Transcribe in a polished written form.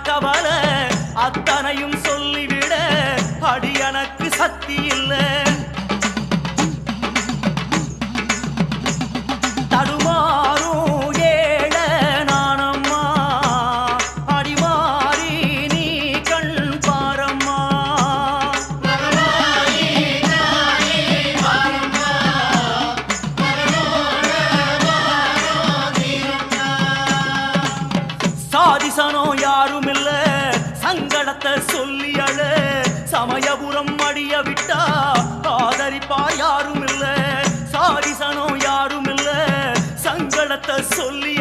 கவலை அத்தனையும் சொல்லிவிட அடி எனக்கு சக்தி இல்லை. சாதிசனோ யாரும் இல்ல சங்கடத்தை சொல்லி அழ சமயபுரம் அடிய விட்டா ஆதரிப்பார் யாரும் இல்ல. சாதிசனோ யாரும் இல்ல சங்கடத்தை சொல்லி